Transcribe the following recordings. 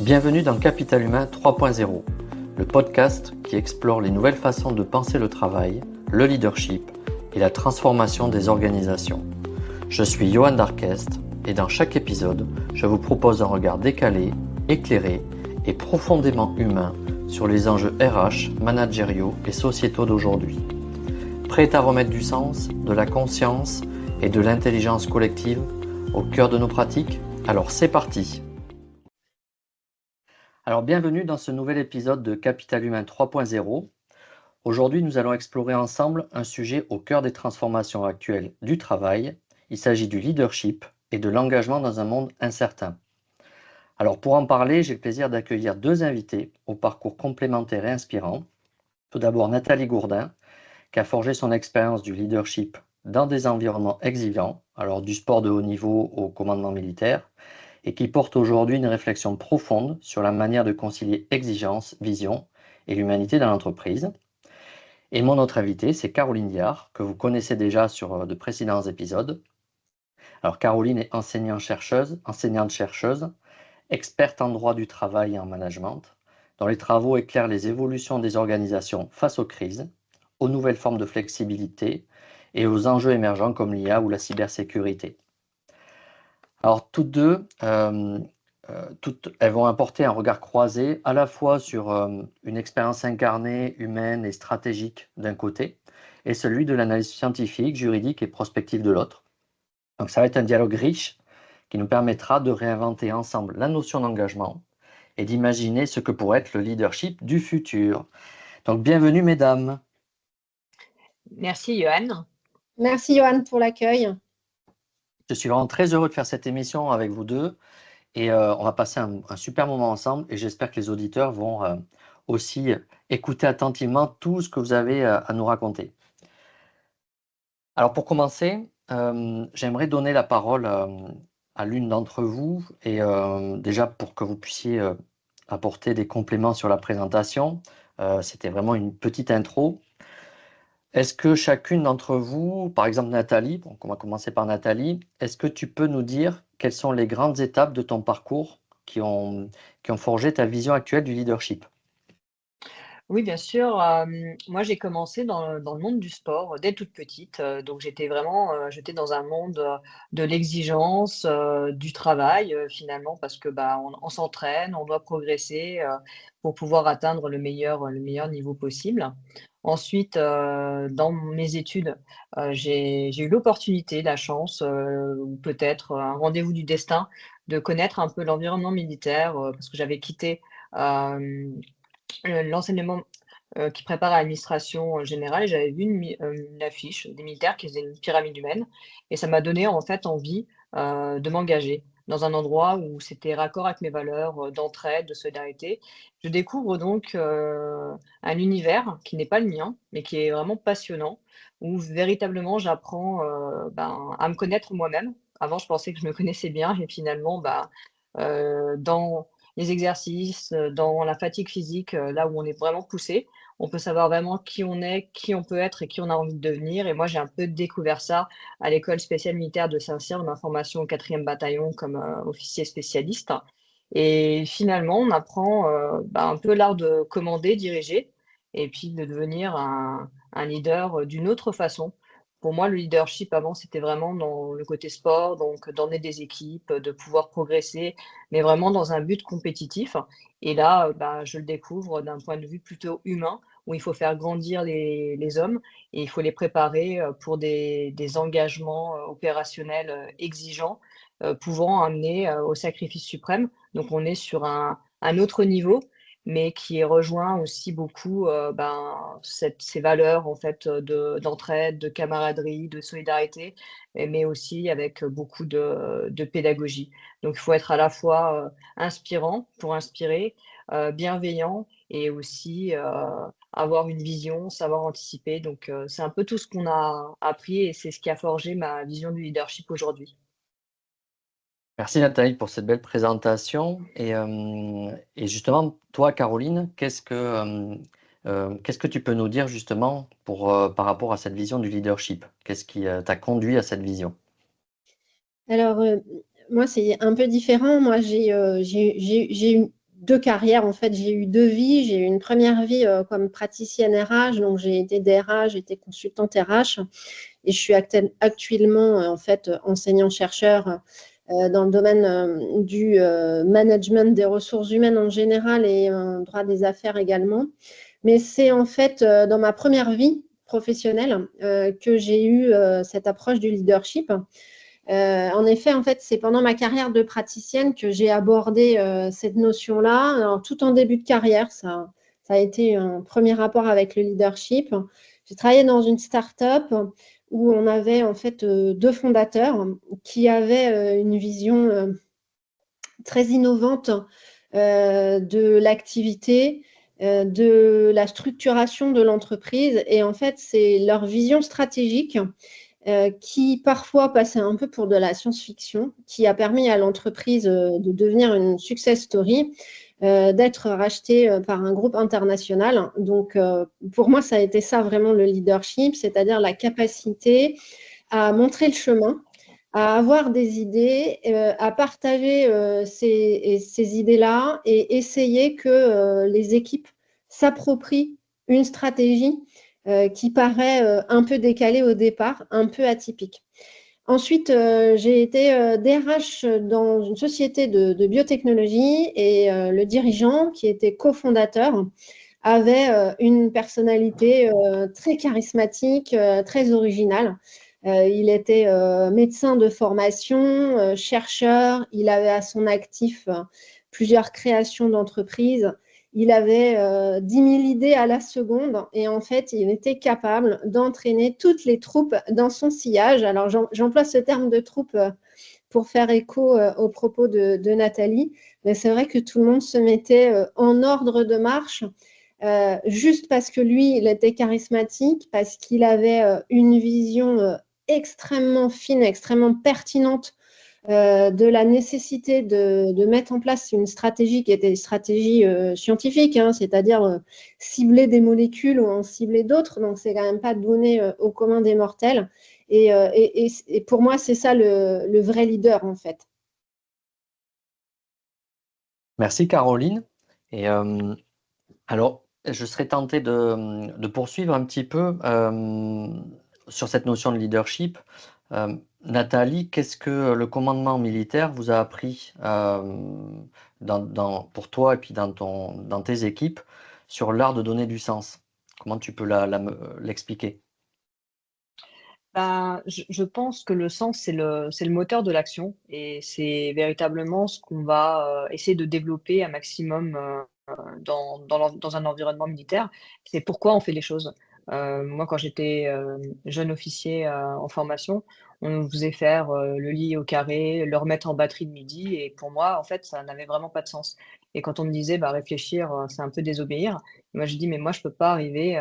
Bienvenue dans Capital Humain 3.0, le podcast qui explore les nouvelles façons de penser le travail, le leadership et la transformation des organisations. Je suis Johan Darquest et dans chaque épisode, je vous propose un regard décalé, éclairé et profondément humain sur les enjeux RH, managériaux et sociétaux d'aujourd'hui. Prêt à remettre du sens, de la conscience et de l'intelligence collective au cœur de nos pratiques? Alors c'est parti! Alors bienvenue dans ce nouvel épisode de Capital Humain 3.0. Aujourd'hui, nous allons explorer ensemble un sujet au cœur des transformations actuelles du travail. Il s'agit du leadership et de l'engagement dans un monde incertain. Alors pour en parler, j'ai le plaisir d'accueillir deux invités au parcours complémentaire et inspirant. Tout d'abord Nathalie Gourdin, qui a forgé son expérience du leadership dans des environnements exigeants, alors du sport de haut niveau au commandement militaire, et qui porte aujourd'hui une réflexion profonde sur la manière de concilier exigence, vision et l'humanité dans l'entreprise. Et mon autre invité, c'est Caroline Diard, que vous connaissez déjà sur de précédents épisodes. Alors Caroline est enseignante-chercheuse, experte en droit du travail et en management, dont les travaux éclairent les évolutions des organisations face aux crises, aux nouvelles formes de flexibilité et aux enjeux émergents comme l'IA ou la cybersécurité. Alors toutes deux, elles vont apporter un regard croisé à la fois sur une expérience incarnée, humaine et stratégique d'un côté, et celui de l'analyse scientifique, juridique et prospective de l'autre. Donc ça va être un dialogue riche qui nous permettra de réinventer ensemble la notion d'engagement et d'imaginer ce que pourrait être le leadership du futur. Donc bienvenue mesdames. Merci Johan. Merci Johan pour l'accueil. Je suis vraiment très heureux de faire cette émission avec vous deux. Et on va passer un super moment ensemble et j'espère que les auditeurs vont aussi écouter attentivement tout ce que vous avez à nous raconter. Alors pour commencer, j'aimerais donner la parole à l'une d'entre vous et déjà pour que vous puissiez apporter des compléments sur la présentation. C'était vraiment une petite intro. Est-ce que chacune d'entre vous, par exemple Nathalie, donc on va commencer par Nathalie, est-ce que tu peux nous dire quelles sont les grandes étapes de ton parcours qui ont forgé ta vision actuelle du leadership? Oui, bien sûr. Moi, j'ai commencé dans le monde du sport dès toute petite. Donc, j'étais vraiment j'étais dans un monde de l'exigence, du travail, finalement, parce que bah, on s'entraîne, on doit progresser pour pouvoir atteindre le meilleur niveau possible. Ensuite, dans mes études, j'ai eu l'opportunité, la chance, ou peut-être un rendez-vous du destin, de connaître un peu l'environnement militaire, parce que j'avais quitté l'enseignement qui prépare à l'administration générale et j'avais vu une affiche des militaires qui faisaient une pyramide humaine et ça m'a donné en fait envie de m'engager dans un endroit où c'était raccord avec mes valeurs d'entraide, de solidarité. Je découvre donc un univers qui n'est pas le mien, mais qui est vraiment passionnant, où véritablement j'apprends à me connaître moi-même. Avant, je pensais que je me connaissais bien et finalement, dans les exercices, dans la fatigue physique, là où on est vraiment poussé, on peut savoir vraiment qui on est, qui on peut être et qui on a envie de devenir. Et moi, j'ai un peu découvert ça à l'école spéciale militaire de Saint-Cyr, de ma formation au 4e bataillon comme officier spécialiste. Et finalement, on apprend un peu l'art de commander, diriger, et puis de devenir un leader d'une autre façon. Pour moi, le leadership avant, c'était vraiment dans le côté sport, donc d'emmener des équipes, de pouvoir progresser, mais vraiment dans un but compétitif. Et là, je le découvre d'un point de vue plutôt humain, où il faut faire grandir les hommes et il faut les préparer pour des engagements opérationnels exigeants, pouvant amener au sacrifice suprême. Donc on est sur un autre niveau, mais qui rejoint aussi beaucoup ces valeurs en fait d'entraide, de camaraderie, de solidarité, mais aussi avec beaucoup de pédagogie. Donc il faut être à la fois inspirant pour inspirer, bienveillant et aussi avoir une vision, savoir anticiper. Donc c'est un peu tout ce qu'on a appris et c'est ce qui a forgé ma vision du leadership aujourd'hui. Merci Nathalie pour cette belle présentation et justement toi Caroline, qu'est-ce que tu peux nous dire justement par rapport à cette vision du leadership? Qu'est-ce qui t'a conduit à cette vision? Alors, moi, c'est un peu différent. Moi, j'ai deux carrières. En fait, j'ai eu deux vies. J'ai eu une première vie comme praticienne RH, donc j'ai été DRH, j'ai été consultante RH, et je suis actuellement en fait enseignant-chercheur dans le domaine du management des ressources humaines en général et droit des affaires également. Mais c'est en fait dans ma première vie professionnelle que j'ai eu cette approche du leadership. En effet, en fait, c'est pendant ma carrière de praticienne que j'ai abordé cette notion-là. Alors, tout en début de carrière, ça a été un premier rapport avec le leadership. J'ai travaillé dans une start-up où on avait en fait deux fondateurs qui avaient une vision très innovante de l'activité, de la structuration de l'entreprise. Et en fait, c'est leur vision stratégique qui parfois passait un peu pour de la science-fiction, qui a permis à l'entreprise de devenir une success story, d'être rachetée par un groupe international. Donc, pour moi, ça a été ça vraiment le leadership, c'est-à-dire la capacité à montrer le chemin, à avoir des idées, à partager ces idées-là et essayer que les équipes s'approprient une stratégie qui paraît un peu décalée au départ, un peu atypique. Ensuite, j'ai été DRH dans une société de biotechnologie et le dirigeant, qui était cofondateur, avait une personnalité très charismatique, très originale. Il était médecin de formation, chercheur, il avait à son actif plusieurs créations d'entreprises. Il avait 10 000 idées à la seconde et en fait, il était capable d'entraîner toutes les troupes dans son sillage. Alors, j'emploie ce terme de troupe pour faire écho aux propos de Nathalie, mais c'est vrai que tout le monde se mettait en ordre de marche juste parce que lui, il était charismatique, parce qu'il avait une vision extrêmement fine, extrêmement pertinente de la nécessité de mettre en place une stratégie qui était une stratégie scientifique, hein, c'est-à-dire cibler des molécules ou en cibler d'autres. Donc, c'est quand même pas donné au commun des mortels. Et pour moi, c'est ça le vrai leader, en fait. Merci Caroline. Et alors, je serais tenté de poursuivre un petit peu sur cette notion de leadership. Nathalie, qu'est-ce que le commandement militaire vous a appris pour toi et puis dans tes équipes sur l'art de donner du sens? Comment tu peux l'expliquer? Je pense que le sens, c'est le moteur de l'action et c'est véritablement ce qu'on va essayer de développer un maximum dans un environnement militaire. C'est pourquoi on fait les choses. Moi, quand j'étais jeune officier en formation, on nous faisait faire le lit au carré, le remettre en batterie de midi. Et pour moi, en fait, ça n'avait vraiment pas de sens. Et quand on me disait, bah, réfléchir, c'est un peu désobéir, moi, je dis, mais moi, je peux pas arriver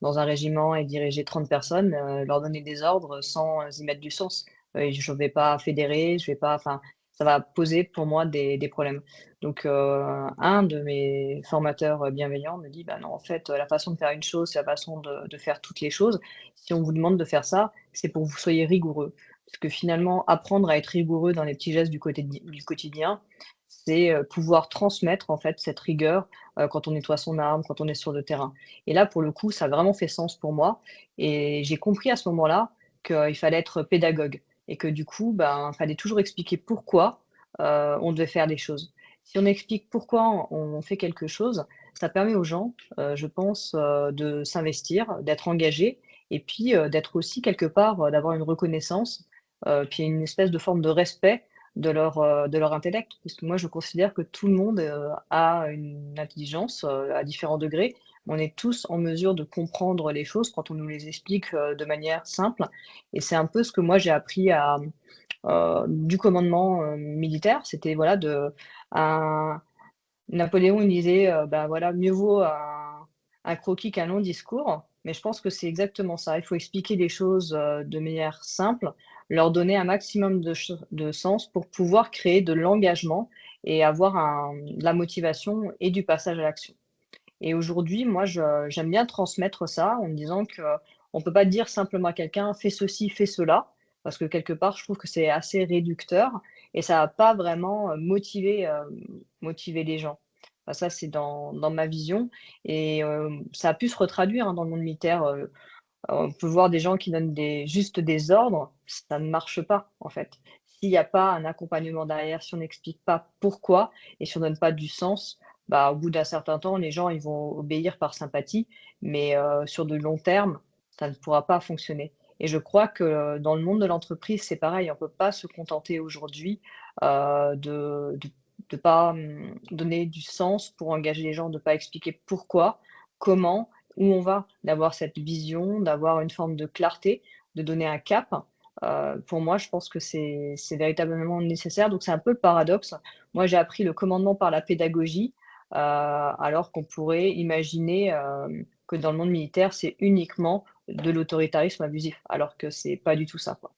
dans un régiment et diriger 30 personnes, leur donner des ordres sans y mettre du sens. Je ne vais pas fédérer, je vais pas, enfin, ça va poser pour moi des problèmes. Donc, un de mes formateurs bienveillants me dit, bah non, en fait, la façon de faire une chose, c'est la façon de faire toutes les choses. Si on vous demande de faire ça, c'est pour que vous soyez rigoureux. Parce que finalement, apprendre à être rigoureux dans les petits gestes du quotidien, c'est pouvoir transmettre en fait cette rigueur quand on nettoie son arme, quand on est sur le terrain. Et là, pour le coup, ça a vraiment fait sens pour moi. Et j'ai compris à ce moment-là qu'il fallait être pédagogue et que du coup, ben, il fallait toujours expliquer pourquoi on devait faire les choses. Si on explique pourquoi on fait quelque chose, ça permet aux gens, je pense, de s'investir, d'être engagés et puis d'être aussi quelque part, d'avoir une reconnaissance, puis une espèce de forme de respect de leur intellect. Parce que moi, je considère que tout le monde a une intelligence à différents degrés. On est tous en mesure de comprendre les choses quand on nous les explique de manière simple. Et c'est un peu ce que moi j'ai appris du commandement militaire. C'était voilà un- Napoléon il disait bah voilà mieux vaut un croquis qu'un long discours. Mais je pense que c'est exactement ça. Il faut expliquer les choses de manière simple, leur donner un maximum de sens pour pouvoir créer de l'engagement et avoir de la motivation et du passage à l'action. Et aujourd'hui, moi, j'aime bien transmettre ça en me disant que on peut pas dire simplement à quelqu'un: «Fais ceci, fais cela», parce que quelque part, je trouve que c'est assez réducteur et ça va pas vraiment motiver les gens. Ça, c'est dans ma vision et ça a pu se retraduire, hein, dans le monde militaire. On peut voir des gens qui donnent juste des ordres, ça ne marche pas, en fait. S'il n'y a pas un accompagnement derrière, si on n'explique pas pourquoi et si on donne pas du sens, bah, au bout d'un certain temps, les gens, ils vont obéir par sympathie, mais sur de long terme, ça ne pourra pas fonctionner et je crois que dans le monde de l'entreprise, c'est pareil. On peut pas se contenter aujourd'hui, de pas, donner du sens pour engager les gens, de pas expliquer pourquoi, comment, où on va, d'avoir cette vision, d'avoir une forme de clarté, de donner un cap. Pour moi, je pense que c'est véritablement nécessaire. Donc c'est un peu le paradoxe. Moi, j'ai appris le commandement par la pédagogie, alors qu'on pourrait imaginer, que dans le monde militaire, c'est uniquement de l'autoritarisme abusif, alors que c'est pas du tout ça, quoi.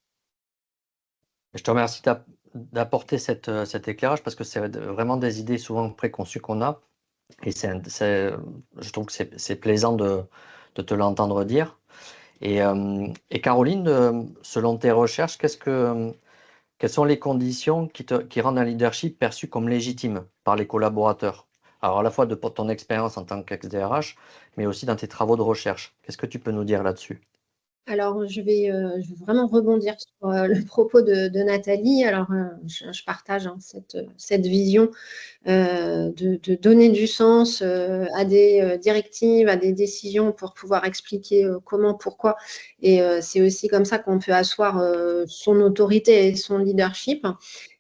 Je te remercie d'apporter cet éclairage parce que c'est vraiment des idées souvent préconçues qu'on a et je trouve que c'est plaisant de te l'entendre dire et Caroline, selon tes recherches, quelles sont les conditions qui rendent un leadership perçu comme légitime par les collaborateurs? Alors à la fois de ton expérience en tant qu'ex-DRH, mais aussi dans tes travaux de recherche. Qu'est-ce que tu peux nous dire là-dessus? Alors, je vais vraiment rebondir sur le propos de Nathalie. Alors, je partage, hein, cette vision de donner du sens à des directives, à des décisions pour pouvoir expliquer comment, pourquoi. Et c'est aussi comme ça qu'on peut asseoir son autorité et son leadership.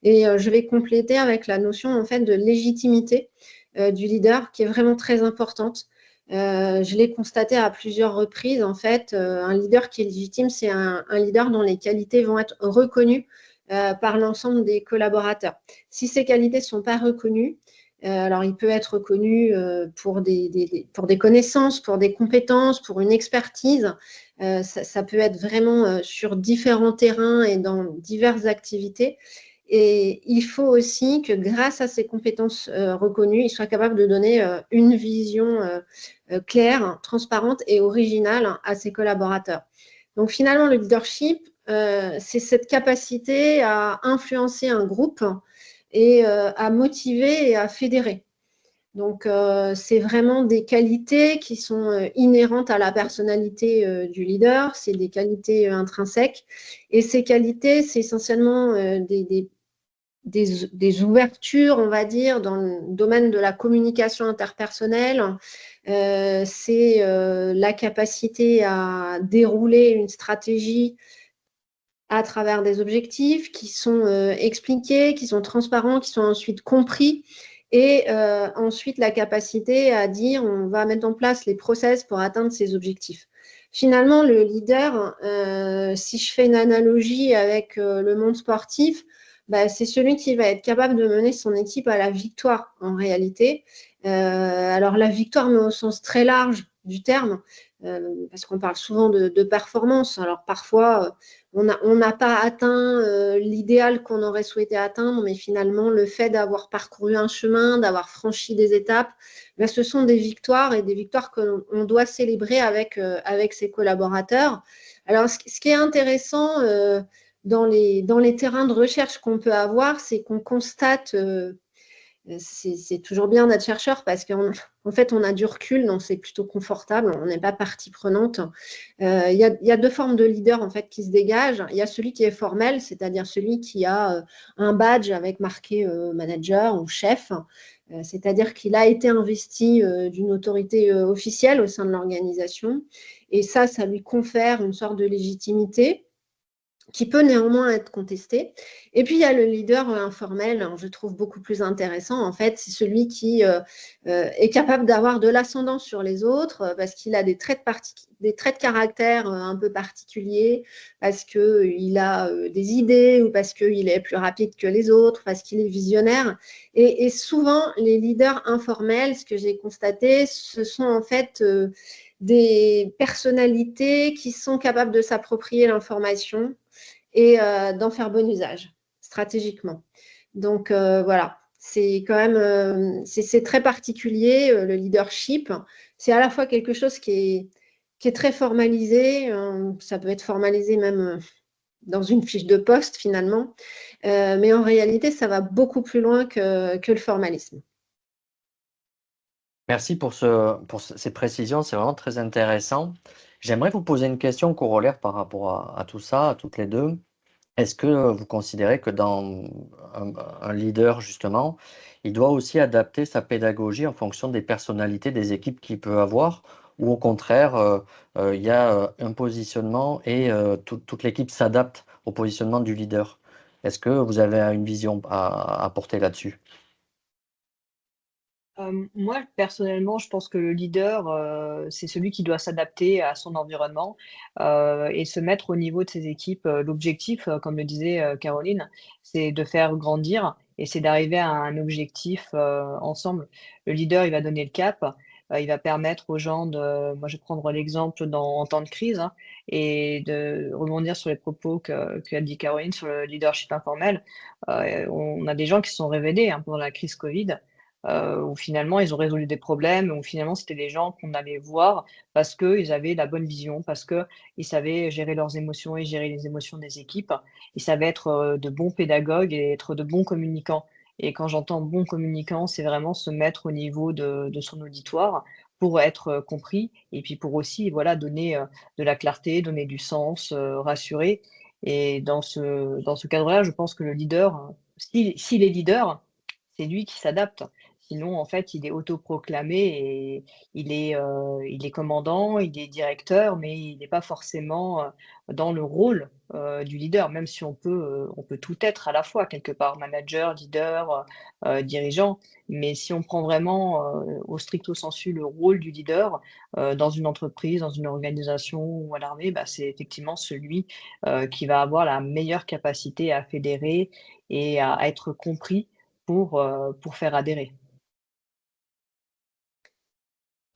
Et je vais compléter avec la notion en fait de légitimité du leader qui est vraiment très importante. Je l'ai constaté à plusieurs reprises. En fait, un leader qui est légitime, c'est un leader dont les qualités vont être reconnues par l'ensemble des collaborateurs. Si ces qualités ne sont pas reconnues, alors il peut être reconnu pour des connaissances, pour des compétences, pour une expertise. Ça peut être vraiment sur différents terrains et dans diverses activités. Et il faut aussi que grâce à ces compétences reconnues, il soit capable de donner une vision claire, transparente et originale à ses collaborateurs. Donc finalement, le leadership, c'est cette capacité à influencer un groupe et à motiver et à fédérer. Donc, c'est vraiment des qualités qui sont inhérentes à la personnalité du leader, c'est des qualités intrinsèques. Et ces qualités, c'est essentiellement des ouvertures, on va dire, dans le domaine de la communication interpersonnelle. C'est la capacité à dérouler une stratégie à travers des objectifs qui sont expliqués, qui sont transparents, qui sont ensuite compris. Et ensuite, la capacité à dire on va mettre en place les process pour atteindre ces objectifs. Finalement, le leader, si je fais une analogie avec le monde sportif, bah, c'est celui qui va être capable de mener son équipe à la victoire en réalité. Alors la victoire, mais au sens très large du terme, parce qu'on parle souvent de performance. Alors parfois, on n'a pas atteint l'idéal qu'on aurait souhaité atteindre, mais finalement, le fait d'avoir parcouru un chemin, d'avoir franchi des étapes, ben, ce sont des victoires et des victoires qu'on doit célébrer avec ses collaborateurs. Alors, ce qui est intéressant dans les terrains de recherche qu'on peut avoir, c'est qu'on constate c'est toujours bien d'être chercheur parce qu'en fait, on a du recul, donc c'est plutôt confortable, on n'est pas partie prenante. Il y a deux formes de leader en fait qui se dégagent. Il y a celui qui est formel, c'est-à-dire celui qui a un badge avec marqué manager ou chef, c'est-à-dire qu'il a été investi d'une autorité officielle au sein de l'organisation. Et ça lui confère une sorte de légitimité qui peut néanmoins être contesté. Et puis, il y a le leader informel, je trouve beaucoup plus intéressant. En fait, c'est celui qui est capable d'avoir de l'ascendant sur les autres parce qu'il a des traits de caractère un peu particuliers, parce qu'il a des idées ou parce qu'il est plus rapide que les autres, parce qu'il est visionnaire. Et souvent, les leaders informels, ce que j'ai constaté, ce sont en fait des personnalités qui sont capables de s'approprier l'information et d'en faire bon usage stratégiquement. Donc voilà, c'est quand même c'est très particulier le leadership. C'est à la fois quelque chose qui est très formalisé, ça peut être formalisé même dans une fiche de poste finalement, mais en réalité ça va beaucoup plus loin que le formalisme. Merci pour ces précisions, c'est vraiment très intéressant. J'aimerais vous poser une question corollaire par rapport à tout ça, à toutes les deux. Est-ce que vous considérez que dans un leader, justement, il doit aussi adapter sa pédagogie en fonction des personnalités des équipes qu'il peut avoir, ou au contraire, il y a un positionnement et toute l'équipe s'adapte au positionnement du leader? Est-ce que vous avez une vision à apporter là-dessus? Moi, personnellement, je pense que le leader, c'est celui qui doit s'adapter à son environnement, et se mettre au niveau de ses équipes. L'objectif, comme le disait, Caroline, c'est de faire grandir et c'est d'arriver à un objectif, ensemble. Le leader, il va donner le cap, il va permettre aux gens de moi, je vais prendre l'exemple en temps de crise, hein, et de rebondir sur les propos qu'a dit Caroline sur le leadership informel. On a des gens qui se sont révélés, hein, pendant la crise covid, où finalement ils ont résolu des problèmes, où finalement c'était des gens qu'on allait voir parce qu'ils avaient la bonne vision, parce qu'ils savaient gérer leurs émotions et gérer les émotions des équipes. Ils savaient être de bons pédagogues et être de bons communicants. Et quand j'entends bon communicant, c'est vraiment se mettre au niveau de son auditoire pour être compris et puis pour aussi voilà, donner de la clarté, donner du sens, rassurer. Et dans ce cadre-là, je pense que le leader, s'il est leader, c'est lui qui s'adapte. Sinon, en fait, il est autoproclamé et il est commandant, il est directeur, mais il n'est pas forcément, dans le rôle, du leader, même si on peut tout être à la fois quelque part, manager, leader, dirigeant. Mais si on prend vraiment, au stricto sensu le rôle du leader, dans une entreprise, dans une organisation ou à l'armée, bah, c'est effectivement celui, qui va avoir la meilleure capacité à fédérer et à être compris pour faire adhérer.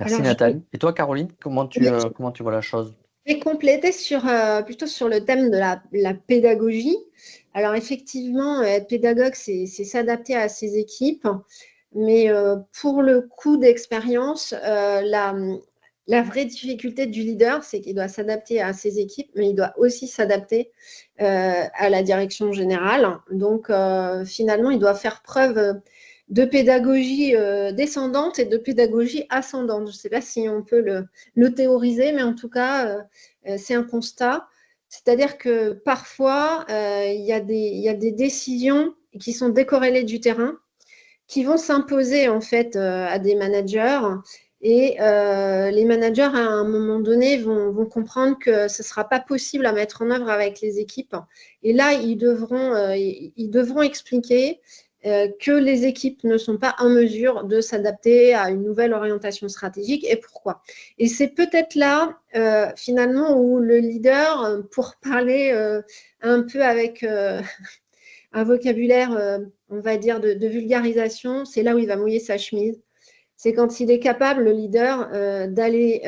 Merci Alors, je Nathalie. Et toi, Caroline, comment tu vois la chose? vais compléter plutôt sur le thème de la pédagogie. Alors, effectivement, être pédagogue, c'est s'adapter à ses équipes. Mais pour le coup d'expérience, la vraie difficulté du leader, c'est qu'il doit s'adapter à ses équipes, mais il doit aussi s'adapter à la direction générale. Donc, finalement, il doit faire preuve de pédagogie descendante et de pédagogie ascendante. Je ne sais pas si on peut le théoriser, mais en tout cas, c'est un constat. C'est-à-dire que parfois, il y a des décisions qui sont décorrélées du terrain, qui vont s'imposer en fait à des managers. Et les managers, à un moment donné, vont comprendre que ce ne sera pas possible à mettre en œuvre avec les équipes. Et là, ils devront expliquer que les équipes ne sont pas en mesure de s'adapter à une nouvelle orientation stratégique et pourquoi. Et c'est peut-être là, finalement, où le leader, pour parler un peu avec un vocabulaire, on va dire, de vulgarisation, c'est là où il va mouiller sa chemise. C'est quand il est capable, le leader, d'aller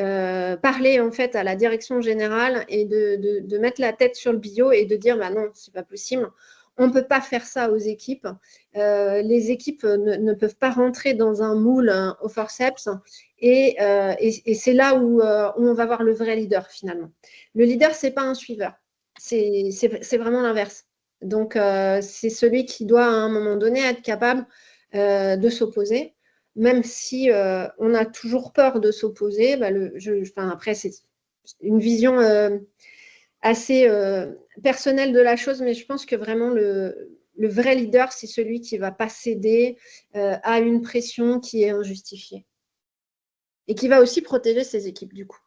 parler en fait à la direction générale et de mettre la tête sur le billot et de dire bah non, c'est pas possible. On ne peut pas faire ça aux équipes. Les équipes ne peuvent pas rentrer dans un moule au forceps. Et c'est là où on va voir le vrai leader finalement. Le leader, c'est pas un suiveur. C'est vraiment l'inverse. Donc, c'est celui qui doit à un moment donné être capable de s'opposer, même si on a toujours peur de s'opposer. Bah, après, c'est une vision assez personnelle de la chose, mais je pense que vraiment le vrai leader, c'est celui qui ne va pas céder à une pression qui est injustifiée et qui va aussi protéger ses équipes du coup.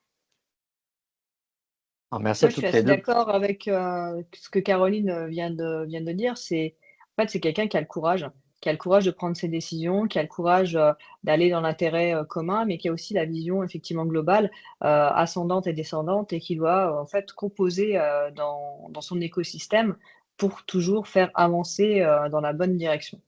Alors, merci Moi, à je suis toutes les assez deux. d'accord avec ce que Caroline vient de dire. En fait, c'est quelqu'un qui a le courage de prendre ses décisions, qui a le courage d'aller dans l'intérêt commun, mais qui a aussi la vision effectivement globale, ascendante et descendante, et qui doit en fait composer dans son écosystème pour toujours faire avancer dans la bonne direction.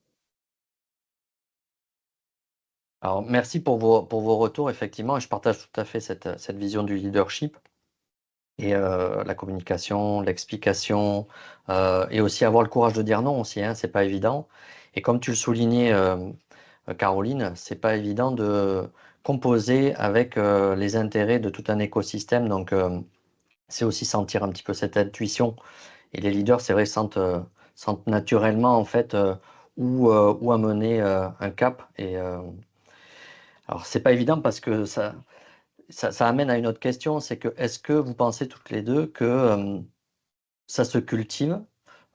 Alors, merci pour vos retours, effectivement, et je partage tout à fait cette vision du leadership et la communication, l'explication, et aussi avoir le courage de dire non aussi, hein, c'est pas évident. Et comme tu le soulignais, Caroline, c'est pas évident de composer avec les intérêts de tout un écosystème. Donc, c'est aussi sentir un petit peu cette intuition. Et les leaders, c'est vrai, sentent naturellement en fait où amener un cap. Et Alors, c'est pas évident parce que ça amène à une autre question, c'est que est-ce que vous pensez toutes les 2 que, ça se cultive?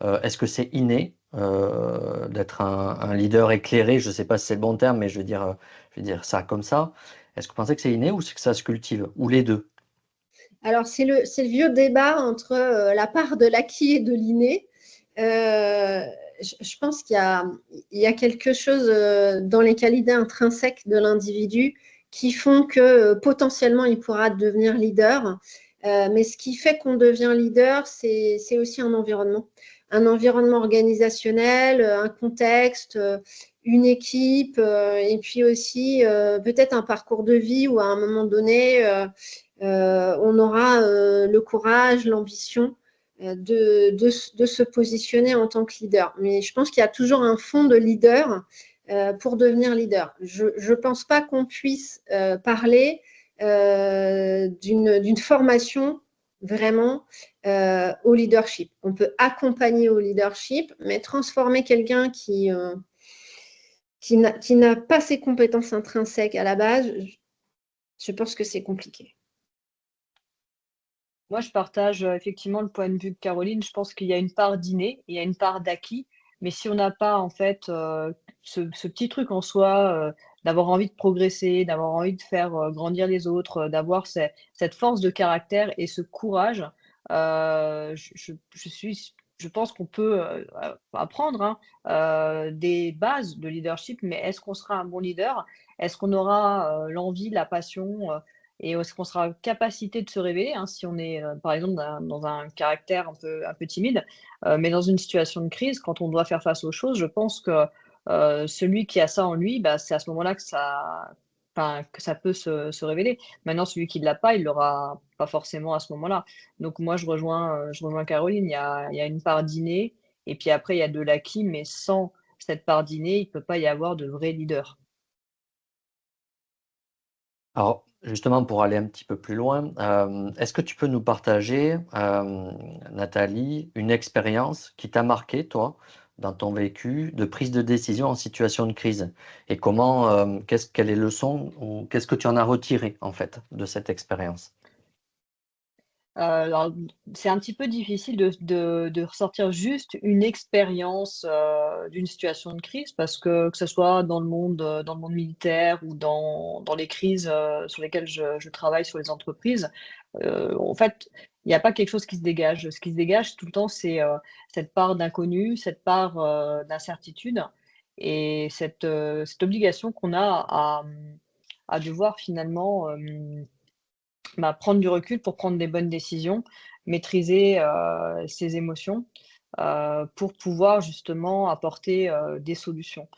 Est-ce que c'est inné, d'être un leader éclairé? Je ne sais pas si c'est le bon terme, mais je vais dire ça comme ça. Est-ce que vous pensez que c'est inné ou c'est que ça se cultive? Ou les 2? Alors, c'est le vieux débat entre la part de l'acquis et de l'inné. Je pense il y a quelque chose dans les qualités intrinsèques de l'individu qui font que potentiellement il pourra devenir leader. Mais ce qui fait qu'on devient leader, c'est aussi un environnement organisationnel, un contexte, une équipe, et puis aussi peut-être un parcours de vie où à un moment donné, on aura le courage, l'ambition de se positionner en tant que leader. Mais je pense qu'il y a toujours un fond de leader pour devenir leader. Je ne pense pas qu'on puisse parler d'une formation vraiment au leadership. On peut accompagner au leadership, mais transformer quelqu'un qui n'a pas ses compétences intrinsèques à la base, je pense que c'est compliqué. Moi, je partage effectivement le point de vue de Caroline. Je pense qu'il y a une part d'inné, il y a une part d'acquis. Mais si on n'a pas, en fait, ce petit truc en soi, d'avoir envie de progresser, d'avoir envie de faire grandir les autres, d'avoir cette force de caractère et ce courage, je pense qu'on peut apprendre, hein, des bases de leadership. Mais est-ce qu'on sera un bon leader? Est-ce qu'on aura l'envie, la passion, et est-ce qu'on sera en capacité de se révéler, hein, si on est, par exemple, dans un caractère un peu timide, mais dans une situation de crise, quand on doit faire face aux choses, je pense que, celui qui a ça en lui, bah, c'est à ce moment-là que ça peut se révéler. Maintenant, celui qui ne l'a pas, il l'aura pas forcément à ce moment-là. Donc moi, je rejoins Caroline, il y a une part d'inné et puis après il y a de l'acquis, mais sans cette part d'inné, il peut pas y avoir de vrai leader. Alors, justement, pour aller un petit peu plus loin, est-ce que tu peux nous partager, Nathalie, une expérience qui t'a marqué, toi, dans ton vécu de prise de décision en situation de crise? Et comment, quelles est leçons ou qu'est-ce que tu en as retiré, en fait, de cette expérience? Alors, c'est un petit peu difficile de ressortir juste une expérience, d'une situation de crise parce que ce soit dans le monde militaire ou dans les crises, sur lesquelles je travaille sur les entreprises, en fait, il n'y a pas quelque chose qui se dégage. Ce qui se dégage tout le temps, c'est, cette part d'inconnu, cette part, d'incertitude et cette obligation qu'on a à devoir finalement, bah, prendre du recul pour prendre des bonnes décisions, maîtriser, ses émotions, pour pouvoir justement apporter, des solutions.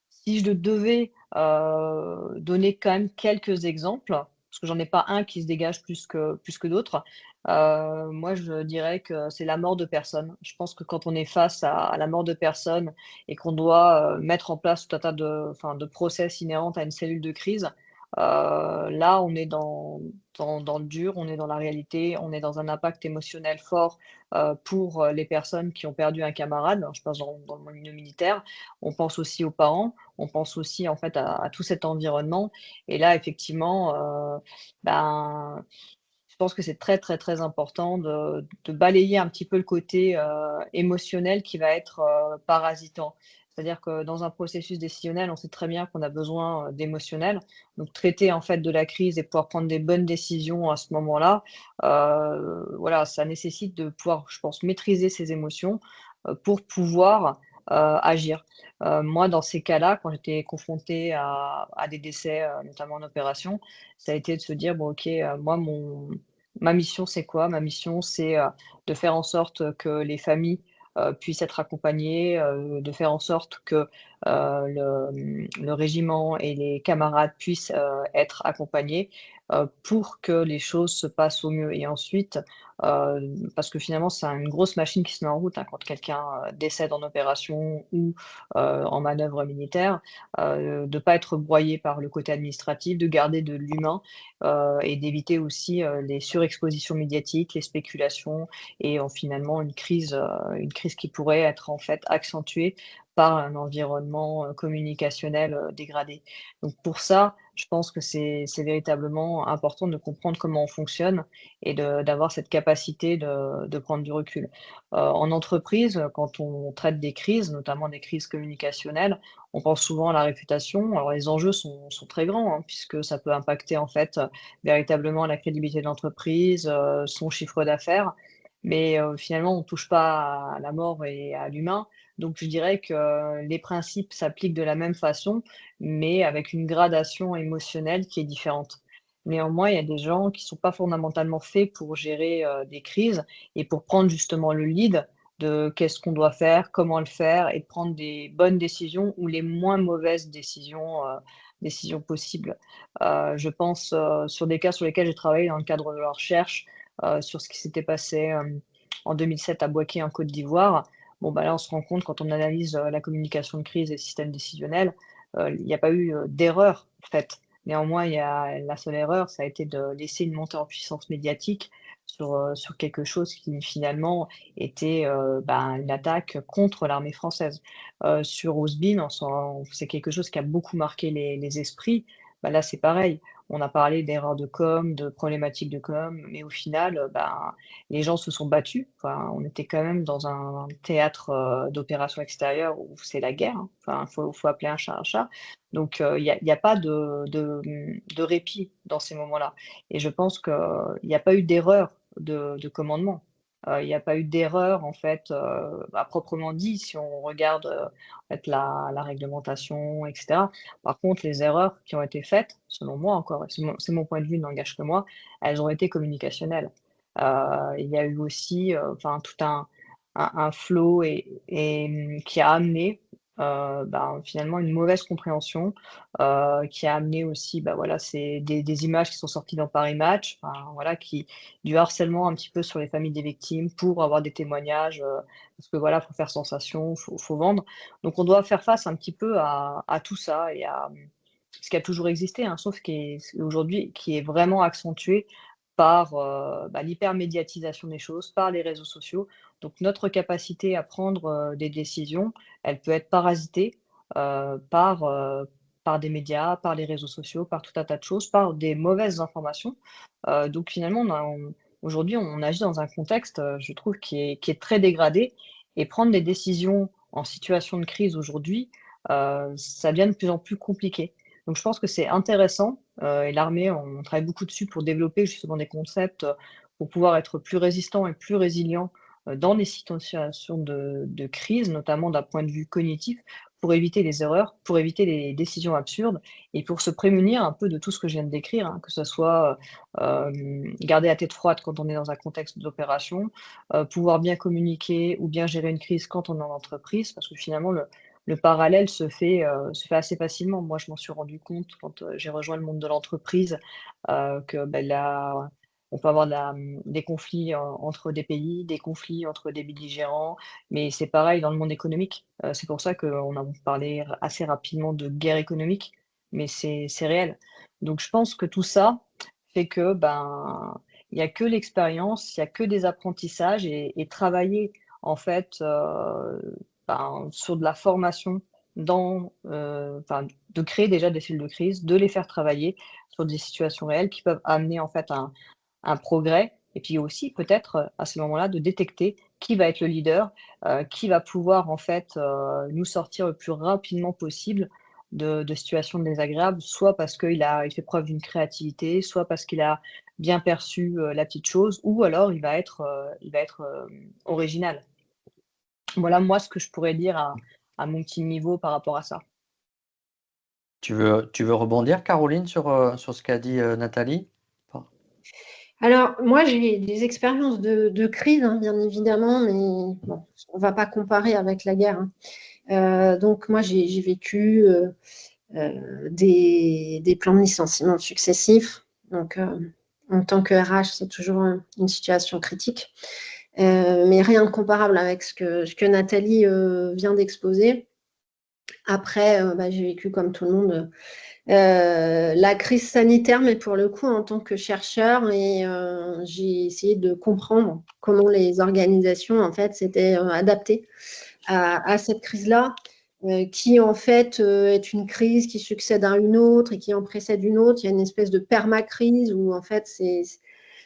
Si je devais, donner quand même quelques exemples, parce que j'en ai pas un qui se dégage plus que d'autres, moi je dirais que c'est la mort de personnes. Je pense que quand on est face à la mort de personnes et qu'on doit, mettre en place tout un tas de process inhérents à une cellule de crise, là on est dans le dur, on est dans la réalité, on est dans un impact émotionnel fort, pour, les personnes qui ont perdu un camarade. Alors, je pense dans le milieu militaire. On pense aussi aux parents, on pense aussi en fait à tout cet environnement et là effectivement, ben, je pense que c'est très, très, très important de balayer un petit peu le côté, émotionnel qui va être, parasitant. C'est-à-dire que dans un processus décisionnel, on sait très bien qu'on a besoin, d'émotionnel. Donc traiter en fait de la crise et pouvoir prendre des bonnes décisions à ce moment-là, voilà, ça nécessite de pouvoir, je pense, maîtriser ses émotions, pour pouvoir, agir. Moi, dans ces cas-là, quand j'étais confrontée à des décès, notamment en opération, ça a été de se dire: «Bon OK, moi ma mission c'est quoi? Ma mission c'est, de faire en sorte que les familles, puissent être accompagnées, de faire en sorte que, le régiment et les camarades puissent, être accompagnés, pour que les choses se passent au mieux» et ensuite, parce que finalement c'est une grosse machine qui se met en route, hein, quand quelqu'un, décède en opération ou, en manœuvre militaire, de pas être broyé par le côté administratif, de garder de l'humain, et d'éviter aussi, les surexpositions médiatiques, les spéculations et finalement une crise qui pourrait être en fait accentuée par un environnement, communicationnel, dégradé. Donc pour ça, Je pense que c'est véritablement important de comprendre comment on fonctionne et d'avoir cette capacité de prendre du recul. En entreprise, quand on traite des crises, notamment des crises communicationnelles, on pense souvent à la réputation. Alors les enjeux sont très grands, hein, puisque ça peut impacter en fait, véritablement la crédibilité de l'entreprise, son chiffre d'affaires. Mais, finalement, on ne touche pas à la mort et à l'humain. Donc je dirais que les principes s'appliquent de la même façon, mais avec une gradation émotionnelle qui est différente. Néanmoins, il y a des gens qui sont pas fondamentalement faits pour gérer, des crises et pour prendre justement le lead de qu'est-ce qu'on doit faire, comment le faire et de prendre des bonnes décisions ou les moins mauvaises décisions possibles. Je pense, sur des cas sur lesquels j'ai travaillé dans le cadre de la recherche, sur ce qui s'était passé, en 2007 à Bouaké en Côte d'Ivoire. Bon, bah, là, on se rend compte quand on analyse, la communication de crise et le système décisionnel, il n'y a pas eu, d'erreur faite. Néanmoins, la seule erreur, ça a été de laisser une montée en puissance médiatique sur quelque chose qui finalement était, une attaque contre l'armée française. Sur Ozbin, c'est quelque chose qui a beaucoup marqué les esprits. Bah, là, c'est pareil. On a parlé d'erreurs de com, de problématiques de com, mais au final, les gens se sont battus. Enfin, on était quand même dans un théâtre, d'opérations extérieures où c'est la guerre, hein. Enfin, faut appeler un chat un chat. Donc, il y a pas de répit dans ces moments-là et je pense qu'il n'y a pas eu d'erreur de commandement. Il n'y a pas eu d'erreur en fait, à proprement dit, si on regarde, en fait la réglementation et cetera. Par contre, les erreurs qui ont été faites, selon moi encore, et c'est mon point de vue, n'engage que moi, elles ont été communicationnelles. Il y a eu aussi, enfin tout un flow qui a amené, finalement une mauvaise compréhension, qui a amené aussi, voilà, c'est des images qui sont sorties dans Paris Match, enfin voilà, du harcèlement un petit peu sur les familles des victimes pour avoir des témoignages, parce que voilà, faut faire sensation, faut vendre. Donc on doit faire face un petit peu à tout ça et à, ce qui a toujours existé, hein, sauf aujourd'hui qui est vraiment accentué par, l'hypermédiatisation des choses, par les réseaux sociaux. Donc notre capacité à prendre, des décisions, elle peut être parasitée, par des médias, par les réseaux sociaux, par tout un tas de choses, par des mauvaises informations. Donc finalement, aujourd'hui, on agit dans un contexte, je trouve qui est très dégradé et prendre des décisions en situation de crise aujourd'hui, ça devient de plus en plus compliqué. Donc je pense que c'est intéressant, et l'armée, on travaille beaucoup dessus pour développer justement des concepts, pour pouvoir être plus résistant et plus résilient, dans les situations de crise, notamment d'un point de vue cognitif, pour éviter les erreurs, pour éviter les décisions absurdes et pour se prémunir un peu de tout ce que je viens de décrire, hein, que ce soit, garder la tête froide quand on est dans un contexte d'opération, pouvoir bien communiquer ou bien gérer une crise quand on est en entreprise, parce que finalement le parallèle se fait assez facilement. Moi, je m'en suis rendu compte quand, j'ai rejoint le monde de l'entreprise, que, là, on peut avoir des conflits, entre des pays, des conflits entre des belligérants, mais c'est pareil dans le monde économique. C'est pour ça qu'on a parlé assez rapidement de guerre économique, mais c'est réel. Donc je pense que tout ça fait que, il y a que l'expérience, il y a que des apprentissages et travailler en fait, sur de la formation de créer déjà des cellules de crise, de les faire travailler sur des situations réelles qui peuvent amener en fait un progrès et puis aussi peut-être, à ce moment-là, de détecter qui va être le leader, qui va pouvoir en fait, nous sortir le plus rapidement possible de situations désagréables, soit parce il fait preuve d'une créativité, soit parce qu'il a bien perçu, la petite chose ou alors il va être original. Voilà, moi, ce que je pourrais dire à mon petit niveau par rapport à ça. Tu veux rebondir, Caroline, sur ce qu'a dit Nathalie? Alors, moi, j'ai des expériences de crise, hein, bien évidemment, mais bon, on ne va pas comparer avec la guerre, hein. Donc, moi, j'ai vécu des plans de licenciement successifs. Donc, en tant que RH, c'est toujours une situation critique. Mais rien de comparable avec ce que Nathalie vient d'exposer. Après, j'ai vécu comme tout le monde la crise sanitaire, mais pour le coup, en tant que chercheur, et j'ai essayé de comprendre comment les organisations, en fait, s'étaient adaptées à cette crise-là. qui en fait est une crise qui succède à une autre et qui en précède une autre. Il y a une espèce de permacrise où en fait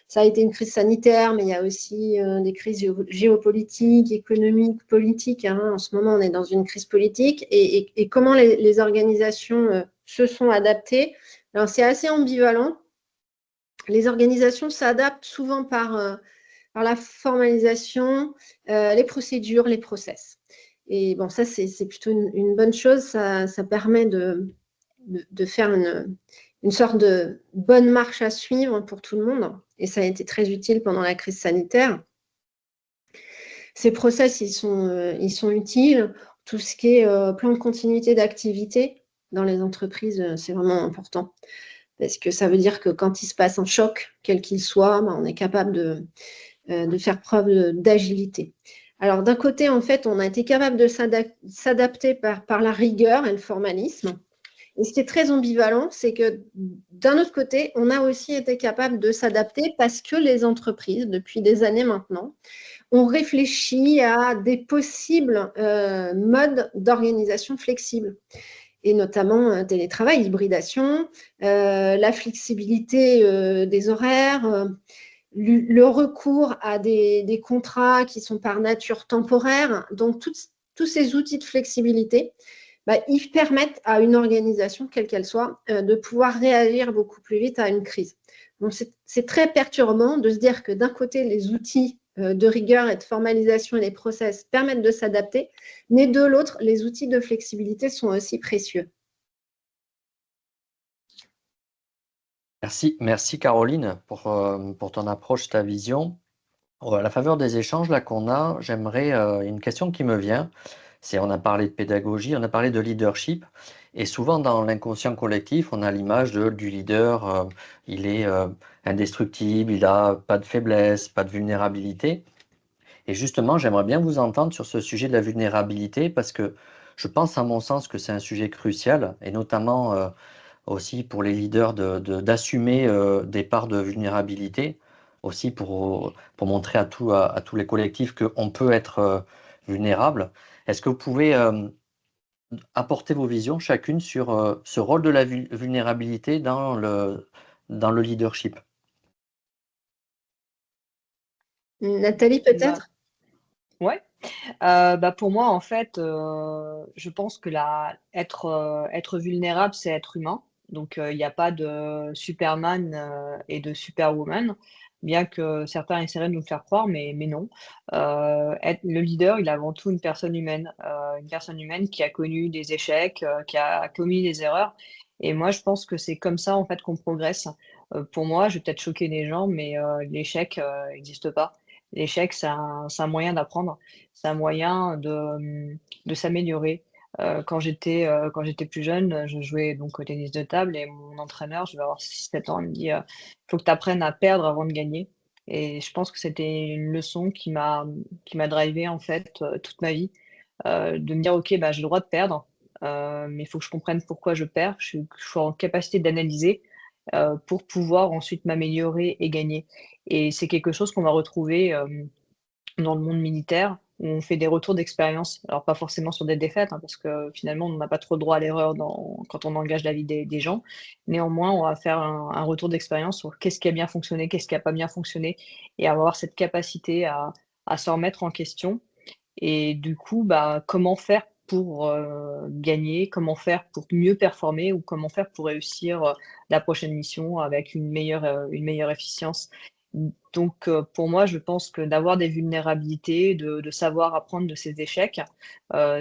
ça a été une crise sanitaire, mais il y a aussi des crises géopolitiques, économiques, politiques. Hein. En ce moment, on est dans une crise politique. Et comment les organisations se sont adaptées? Alors, c'est assez ambivalent. Les organisations s'adaptent souvent par la formalisation, les procédures, les process. Et bon, ça, c'est plutôt une bonne chose. Ça permet de faire une sorte de bonne marche à suivre pour tout le monde. Et ça a été très utile pendant la crise sanitaire. Ces process, ils sont utiles. Tout ce qui est plan de continuité d'activité dans les entreprises, c'est vraiment important. Parce que ça veut dire que quand il se passe un choc, quel qu'il soit, on est capable de faire preuve d'agilité. Alors, d'un côté, en fait, on a été capable de s'adapter par la rigueur et le formalisme. Et ce qui est très ambivalent, c'est que d'un autre côté, on a aussi été capable de s'adapter parce que les entreprises, depuis des années maintenant, ont réfléchi à des possibles modes d'organisation flexibles, et notamment télétravail, hybridation, la flexibilité des horaires, le recours à des contrats qui sont par nature temporaires. Donc, tous ces outils de flexibilité, ils permettent à une organisation, quelle qu'elle soit, de pouvoir réagir beaucoup plus vite à une crise. Donc, c'est très perturbant de se dire que d'un côté, les outils de rigueur et de formalisation et les process permettent de s'adapter, mais de l'autre, les outils de flexibilité sont aussi précieux. Merci Caroline pour ton approche, ta vision. À la faveur des échanges là qu'on a, j'aimerais une question qui me vient. On a parlé de pédagogie, on a parlé de leadership, et souvent dans l'inconscient collectif, on a l'image du leader. Il est indestructible, il n'a pas de faiblesse, pas de vulnérabilité. Et justement, j'aimerais bien vous entendre sur ce sujet de la vulnérabilité parce que je pense, à mon sens, que c'est un sujet crucial, et notamment aussi pour les leaders d'assumer des parts de vulnérabilité, aussi pour montrer à tous les collectifs qu'on peut être vulnérable. Est-ce que vous pouvez apporter vos visions chacune sur ce rôle de la vulnérabilité dans le leadership? Nathalie, peut-être? Ouais. Pour moi, en fait, je pense que être vulnérable, c'est être humain. Donc, il n'y a pas de Superman et de Superwoman, bien que certains essaieraient de nous le faire croire, mais non. Le leader, il est avant tout une personne humaine qui a connu des échecs, qui a commis des erreurs. Et moi, je pense que c'est comme ça, en fait, qu'on progresse. Pour moi, je vais peut-être choquer des gens, mais l'échec n'existe pas. L'échec, c'est un moyen d'apprendre, c'est un moyen de s'améliorer. Quand j'étais plus jeune, je jouais donc au tennis de table et mon entraîneur, je devais avoir 6-7 ans, il me dit, «Faut que tu apprennes à perdre avant de gagner», et je pense que c'était une leçon qui m'a drivée en fait, toute ma vie, de me dire: «OK, j'ai le droit de perdre, mais il faut que je comprenne pourquoi je perds, que je sois en capacité d'analyser, pour pouvoir ensuite m'améliorer et gagner», et c'est quelque chose qu'on va retrouver, dans le monde militaire, où on fait des retours d'expérience. Alors pas forcément sur des défaites, hein, parce que finalement, on n'a pas trop droit à l'erreur quand on engage la vie des gens. Néanmoins, on va faire un retour d'expérience sur qu'est-ce qui a bien fonctionné, qu'est-ce qui a pas bien fonctionné, et avoir cette capacité à se remettre en question. Et du coup, comment faire pour, gagner? Comment faire pour mieux performer? Ou comment faire pour réussir, la prochaine mission avec une meilleure efficience? Donc, pour moi, je pense que d'avoir des vulnérabilités, de savoir apprendre de ses échecs,